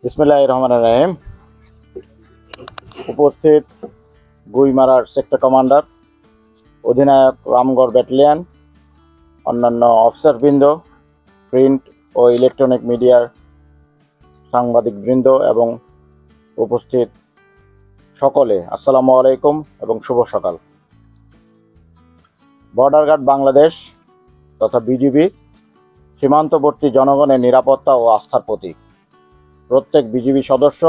বিসমিল্লাহির রহমানির রহিম। উপস্থিত গুইমারার সেক্টর কমান্ডার, অধিনায়ক রামগড় ব্যাটালিয়ন, অন্যান্য অফিসারবৃন্দ, প্রিন্ট ও ইলেকট্রনিক মিডিয়ার সাংবাদিকবৃন্দ এবং উপস্থিত সকলে আসসালামু আলাইকুম এবং শুভ সকাল। বর্ডার গার্ড বাংলাদেশ তথা বিজিবি সীমান্তবর্তী জনগণের নিরাপত্তা ও আস্থার প্রতীক। প্রত্যেক বিজিবি সদস্য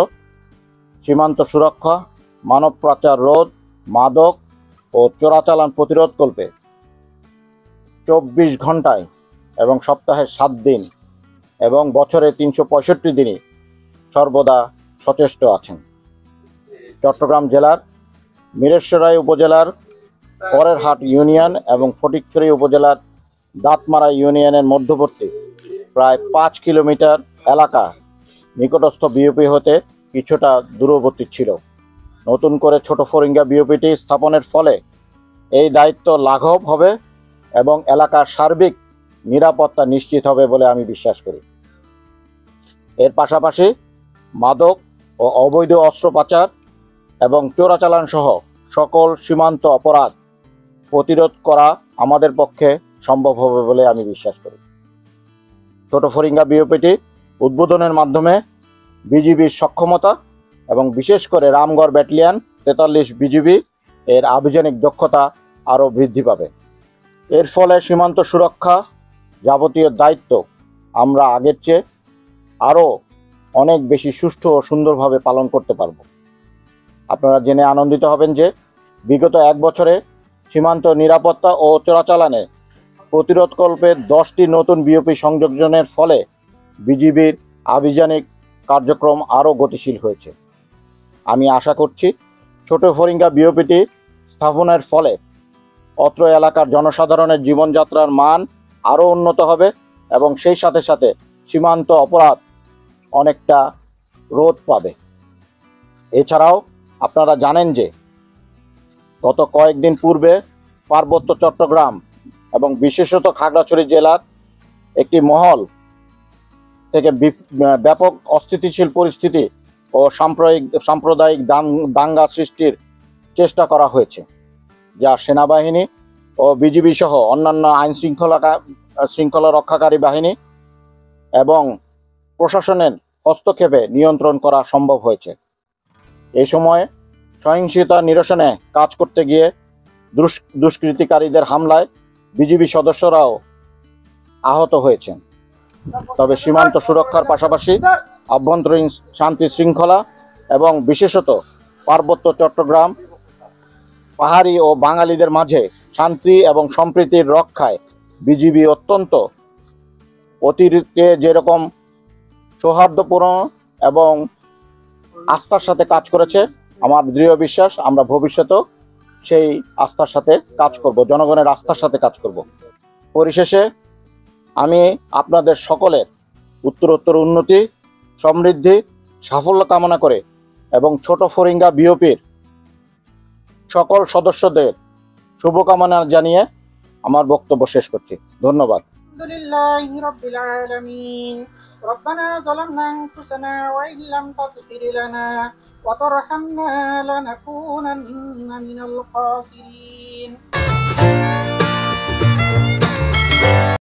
সীমান্ত সুরক্ষা, মানব পাচার রোধ, মাদক ও চোরাচালান প্রতিরোধকল্পে 24 ঘন্টায় এবং সপ্তাহে 7 দিন এবং বছরে 365 দিনই সর্বদা সচেষ্ট আছেন। চট্টগ্রাম জেলার মিরেশ্বরাই উপজেলার পরেরহাট ইউনিয়ন এবং ফটিকছড়ি উপজেলার দাঁতমারা ইউনিয়নের মধ্যবর্তী প্রায় 5 কিলোমিটার এলাকা নিকটস্থ বিওপি হতে কিছুটা দূরবর্তী ছিল। নতুন করে ছোট ফরিঙ্গা বিওপিটি স্থাপনের ফলে এই দায়িত্ব লাঘব হবে এবং এলাকার সার্বিক নিরাপত্তা নিশ্চিত হবে বলে আমি বিশ্বাস করি। এর পাশাপাশি মাদক ও অবৈধ অস্ত্র পাচার এবং চোরাচালান সহ সকল সীমান্ত অপরাধ প্রতিরোধ করা আমাদের পক্ষে সম্ভব হবে বলে আমি বিশ্বাস করি। ছোট ফরিঙ্গা বিওপিটি উদ্বোধনের মাধ্যমে বিজিবির সক্ষমতা এবং বিশেষ করে রামগড় ব্যাটালিয়ন 43 বিজিবি এর আভিযানিক দক্ষতা আরও বৃদ্ধি পাবে। এর ফলে সীমান্ত সুরক্ষা যাবতীয় দায়িত্ব আমরা আগের চেয়ে আরও অনেক বেশি সুষ্ঠু ও সুন্দরভাবে পালন করতে পারব। আপনারা জেনে আনন্দিত হবেন যে বিগত 1 বছরে সীমান্ত নিরাপত্তা ও চোরাচালানে প্রতিরোধকল্পে 10টি নতুন বিওপি সংযোজনের ফলে বিজিবির আভিযানিক কার্যক্রম আরও গতিশীল হয়েছে। আমি আশা করছি ছোট ফরিঙ্গা বিওপিটি স্থাপনের ফলে অত্র এলাকার জনসাধারণের জীবনযাত্রার মান আরও উন্নত হবে এবং সেই সাথে সাথে সীমান্ত অপরাধ অনেকটা রোধ পাবে। এছাড়াও আপনারা জানেন যে গত কয়েকদিন পূর্বে পার্বত্য চট্টগ্রাম এবং বিশেষত খাগড়াছড়ি জেলার একটি মহল থেকে ব্যাপক অস্থিতিশীল পরিস্থিতি ও সাম্প্রদায়িক দাঙ্গা সৃষ্টির চেষ্টা করা হয়েছে, যা সেনাবাহিনী ও বিজিবি সহ অন্যান্য শৃঙ্খলা রক্ষাকারী বাহিনী এবং প্রশাসনের হস্তক্ষেপে নিয়ন্ত্রণ করা সম্ভব হয়েছে। এই সময়ে সহিংসতা নিরসনে কাজ করতে গিয়ে দুষ্কৃতিকারীদের হামলায় বিজিবি সদস্যরাও আহত হয়েছেন। তবে সীমান্ত সুরক্ষার পাশাপাশি আভ্যন্তরীণ শান্তি শৃঙ্খলা এবং বিশেষত পার্বত্য চট্টগ্রাম পাহাড়ি ও বাঙালিদের মাঝে শান্তি এবং সম্প্রীতির রক্ষায় বিজিবি অত্যন্ত অতিরিক্তে যেরকম সৌহার্দ্যপূর্ণ এবং আস্থার সাথে কাজ করেছে, আমার দৃঢ় বিশ্বাস আমরা ভবিষ্যতেও সেই আস্থার সাথে কাজ করব, জনগণের আস্থার সাথে কাজ করব। পরিশেষে আমি আপনাদের সকলের উত্তরোত্তর উন্নতি, সমৃদ্ধি, সাফল্য কামনা করে এবং ছোট ফরিঙ্গা বিওপির সকল সদস্যদের শুভকামনা জানিয়ে আমার বক্তব্য শেষ করছি। ধন্যবাদ। আলহামদুলিল্লাহি রাব্বিল আলামিন। রব্বানা যালামনা আনফুসানা ওয়া ইল্লাম তাগফির লানা ওয়া তারহামনা লানাকুনান্না মিনাল খাসিরিন।